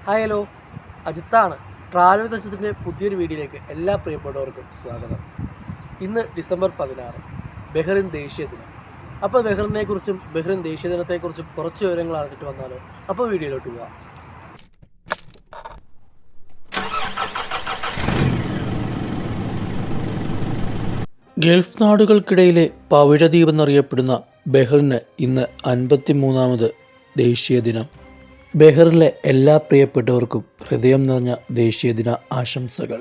Hello, അജിത്താണ്. Travel ദശത്തിൻ്റെ പുതിയൊരു വീഡിയോയിലേക്ക് എല്ലാ പ്രിയപ്പെട്ടവർക്കും സ്വാഗതം. ഇന്ന് ഡിസംബർ 16, ബഹ്റിൻ ദേശീയ ദിനം. അപ്പോൾ ബഹ്റിനെക്കുറിച്ചും ബഹ്റിൻ ദേശീയ ദിനത്തെക്കുറിച്ചും കുറച്ച് വിവരങ്ങൾ അറിഞ്ഞിട്ട് വന്നാലോ? അപ്പോൾ വീഡിയോയിലോട്ട് പോവാം. ഗൾഫ് നാടുകൾക്കിടയിലെ പവിഴദ്വീപ് എന്നറിയപ്പെടുന്ന ബഹ്റിന് ഇന്ന് 53ാമത് ദേശീയ ദിനം. ബഹ്റിനിലെ എല്ലാ പ്രിയപ്പെട്ടവർക്കും ഹൃദയം നിറഞ്ഞ ദേശീയ ദിന ആശംസകൾ.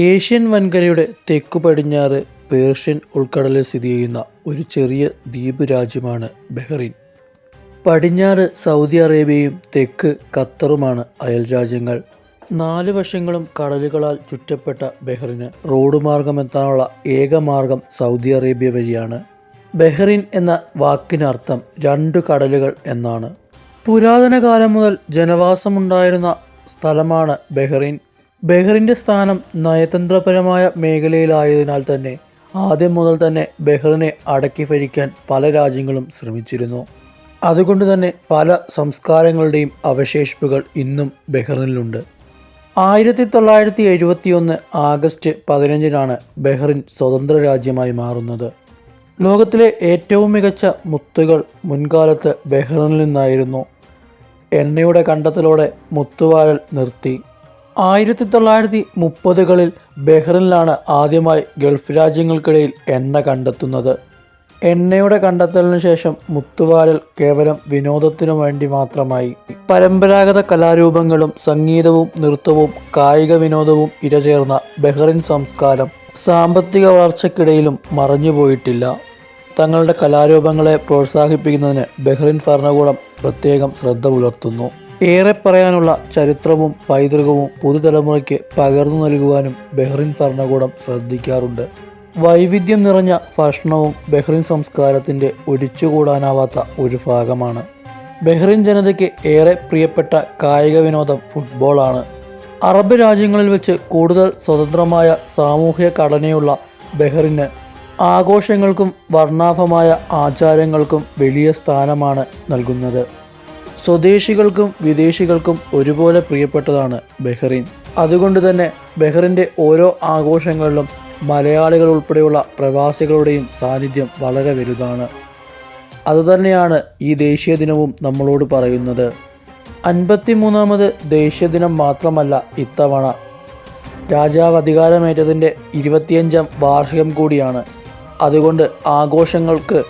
ഏഷ്യൻ വൻകരയുടെ തെക്കു പടിഞ്ഞാറ് പേർഷ്യൻ ഉൾക്കടലിൽ സ്ഥിതി ചെയ്യുന്ന ഒരു ചെറിയ ദ്വീപ് രാജ്യമാണ് ബഹ്റിൻ. പടിഞ്ഞാറ് സൗദി അറേബ്യയും തെക്ക് ഖത്തറുമാണ് അയൽ രാജ്യങ്ങൾ. 4 വശങ്ങളും കടലുകളാൽ ചുറ്റപ്പെട്ട ബഹ്റിന് റോഡ് മാർഗമെത്താനുള്ള ഏക മാർഗം സൗദി അറേബ്യ വഴിയാണ്. ബഹ്റിൻ എന്ന വാക്കിനർത്ഥം 2 കടലുകൾ എന്നാണ്. പുരാതന കാലം മുതൽ ജനവാസമുണ്ടായിരുന്ന സ്ഥലമാണ് ബഹ്റിൻ. ബഹ്റിൻ്റെ സ്ഥാനം നയതന്ത്രപരമായ മേഖലയിലായതിനാൽ തന്നെ ആദ്യം മുതൽ തന്നെ ബഹ്റിനെ അടക്കി ഭരിക്കാൻ പല രാജ്യങ്ങളും ശ്രമിച്ചിരുന്നു. അതുകൊണ്ട് തന്നെ പല സംസ്കാരങ്ങളുടെയും അവശേഷിപ്പുകൾ ഇന്നും ബഹ്റിനിലുണ്ട്. 1971 ആഗസ്റ്റ് 15-നാണ് ബഹ്റിൻ സ്വതന്ത്ര രാജ്യമായി മാറുന്നത്. ലോകത്തിലെ ഏറ്റവും മികച്ച മുത്തുകൾ മുൻകാലത്ത് ബഹ്റിനിൽ നിന്നായിരുന്നു. എണ്ണയുടെ കണ്ടെത്തലോടെ മുത്തുവാരൽ നിർത്തി. 1930കളിൽ ബഹ്റിനിലാണ് ആദ്യമായി ഗൾഫ് രാജ്യങ്ങൾക്കിടയിൽ എണ്ണ കണ്ടെത്തുന്നത്. എണ്ണയുടെ കണ്ടെത്തലിന് ശേഷം മുത്തുവാരൽ കേവലം വിനോദത്തിനു വേണ്ടി മാത്രമായി. പരമ്പരാഗത കലാരൂപങ്ങളും സംഗീതവും നൃത്തവും കായിക വിനോദവും ഇരചേർന്ന ബഹ്റിൻ സംസ്കാരം സാമ്പത്തിക വളർച്ചയ്ക്കിടയിലും മറഞ്ഞുപോയിട്ടില്ല. തങ്ങളുടെ കലാരൂപങ്ങളെ പ്രോത്സാഹിപ്പിക്കുന്നതിന് ബഹ്റിൻ ഭരണകൂടം പ്രത്യേകം ശ്രദ്ധ പുലർത്തുന്നു. ഏറെ പറയാനുള്ള ചരിത്രവും പൈതൃകവും പുതുതലമുറയ്ക്ക് പകർന്നു നൽകുവാനും ബഹ്റിൻ ഭരണകൂടം ശ്രദ്ധിക്കാറുണ്ട്. വൈവിധ്യം നിറഞ്ഞ ഭക്ഷണവും ബഹ്റിൻ സംസ്കാരത്തിൻ്റെ ഒഴിച്ചുകൂടാനാവാത്ത ഒരു ഭാഗമാണ്. ബഹ്റിൻ ജനതയ്ക്ക് ഏറെ പ്രിയപ്പെട്ട കായിക വിനോദം ഫുട്ബോളാണ്. അറബ് രാജ്യങ്ങളിൽ വെച്ച് കൂടുതൽ സ്വതന്ത്രമായ സാമൂഹ്യ ഘടനയുള്ള ബഹ്റിന് ആഘോഷങ്ങൾക്കും വർണ്ണാഭമായ ആചാരങ്ങൾക്കും വലിയ സ്ഥാനമാണ് നൽകുന്നത്. സ്വദേശികൾക്കും വിദേശികൾക്കും ഒരുപോലെ പ്രിയപ്പെട്ടതാണ് ബഹ്റിൻ. അതുകൊണ്ട് തന്നെ ബഹ്റിൻ്റെ ഓരോ ആഘോഷങ്ങളിലും മലയാളികൾ ഉൾപ്പെടെയുള്ള പ്രവാസികളുടെയും സാന്നിധ്യം വളരെ വലുതാണ്. അതുതന്നെയാണ് ഈ ദേശീയ ദിനവും നമ്മളോട് പറയുന്നത്. 53ാമത് ദേശീയ ദിനം മാത്രമല്ല ഇത്തവണ, രാജാവ് അധികാരമേറ്റതിൻ്റെ 25ാം വാർഷികം കൂടിയാണ്. അതുകൊണ്ട് ആഘോഷങ്ങൾക്ക്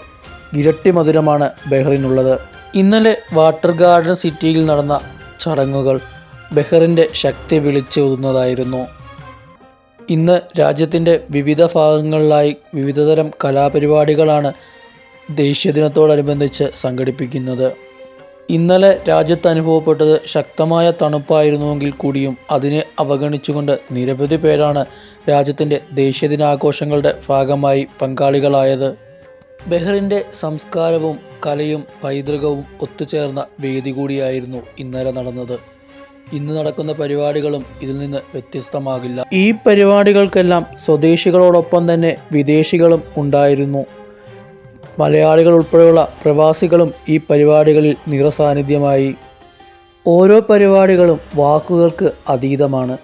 ഇരട്ടി മധുരമാണ് ബഹ്റിനുള്ളത്. ഇന്നലെ വാട്ടർ ഗാർഡൻ സിറ്റിയിൽ നടന്ന ചടങ്ങുകൾ ബഹ്റിൻ്റെ ശക്തി വിളിച്ചോതുന്നതായിരുന്നു. ഇന്ന് രാജ്യത്തിൻ്റെ വിവിധ ഭാഗങ്ങളിലായി വിവിധതരം കലാപരിപാടികളാണ് ദേശീയ ദിനത്തോടനുബന്ധിച്ച് സംഘടിപ്പിക്കുന്നത്. ഇന്നലെ രാജ്യത്ത് അനുഭവപ്പെട്ടത് ശക്തമായ തണുപ്പായിരുന്നുവെങ്കിൽ കൂടിയും അതിനെ അവഗണിച്ചുകൊണ്ട് നിരവധി പേരാണ് രാജ്യത്തിൻ്റെ ദേശീയ ദിനാഘോഷങ്ങളുടെ ഭാഗമായി പങ്കാളികളായത്. ബഹ്റിൻ്റെ സംസ്കാരവും കലയും പൈതൃകവും ഒത്തുചേർന്ന വേദി കൂടിയായിരുന്നു ഇന്നലെ നടന്നത്. ഇന്ന് നടക്കുന്ന പരിപാടികളും ഇതിൽ നിന്ന് വ്യത്യസ്തമാകില്ല. ഈ പരിപാടികൾക്കെല്ലാം സ്വദേശികളോടൊപ്പം തന്നെ വിദേശികളും ഉണ്ടായിരുന്നു. മലയാളികൾ ഉൾപ്പെടെയുള്ള പ്രവാസികളും ഈ പരിപാടികളിൽ നിറസാന്നിധ്യമായി. ഓരോ പരിപാടികളും വാക്കുകൾക്ക് അതീതമാണ്.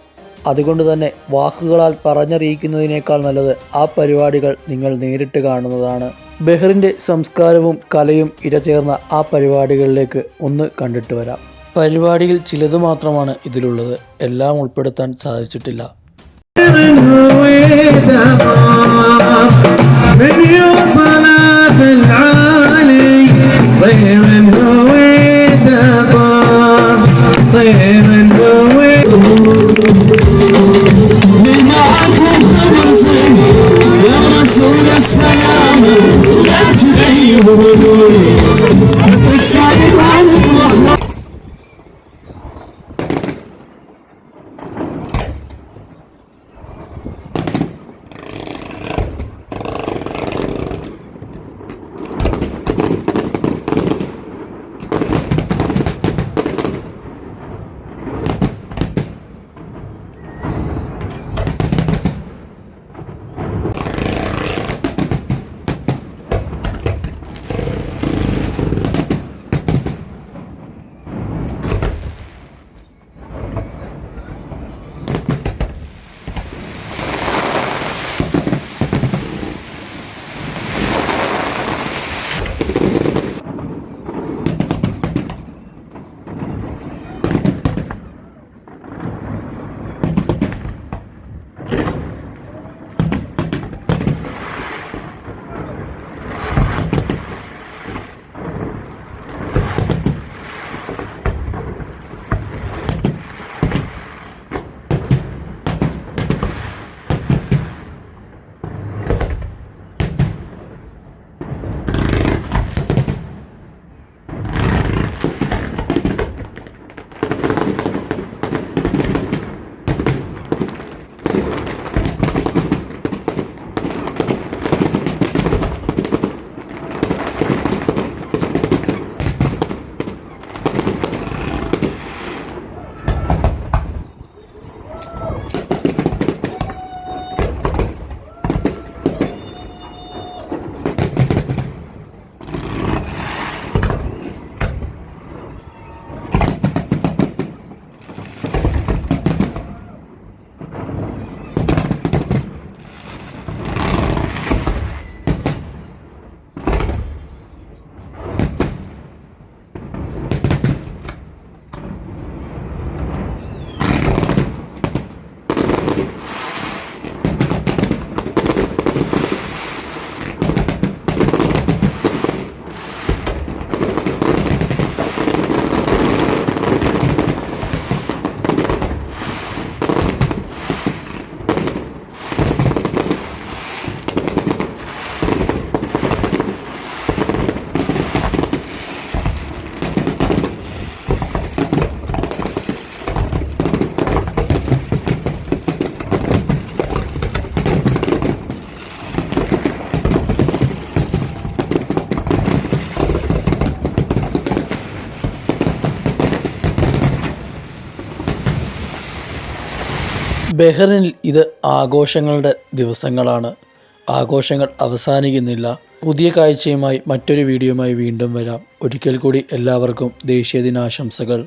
അതുകൊണ്ട് തന്നെ വാക്കുകളാൽ പറഞ്ഞറിയിക്കുന്നതിനേക്കാൾ നല്ലത് ആ പരിപാടികൾ നിങ്ങൾ നേരിട്ട് കാണുന്നതാണ്. ബഹ്റിൻ്റെ സംസ്കാരവും കലയും ഇരചേർന്ന ആ പരിപാടികളിലേക്ക് ഒന്ന് കണ്ടിട്ട് വരാം. പരിപാടിയിൽ ചിലത് മാത്രമാണ് ഇതിലുള്ളത്, എല്ലാം ഉൾപ്പെടുത്താൻ സാധിച്ചിട്ടില്ല. ബഹ്റിനിൽ ഇത് ആഘോഷങ്ങളുടെ ദിവസങ്ങളാണ്. ആഘോഷങ്ങൾ അവസാനിക്കുന്നില്ല. പുതിയ കാഴ്ചയുമായി മറ്റൊരു വീഡിയോയുമായി വീണ്ടും വരാം. ഒരിക്കൽ കൂടി എല്ലാവർക്കും ദേശീയ ദിനാശംസകൾ.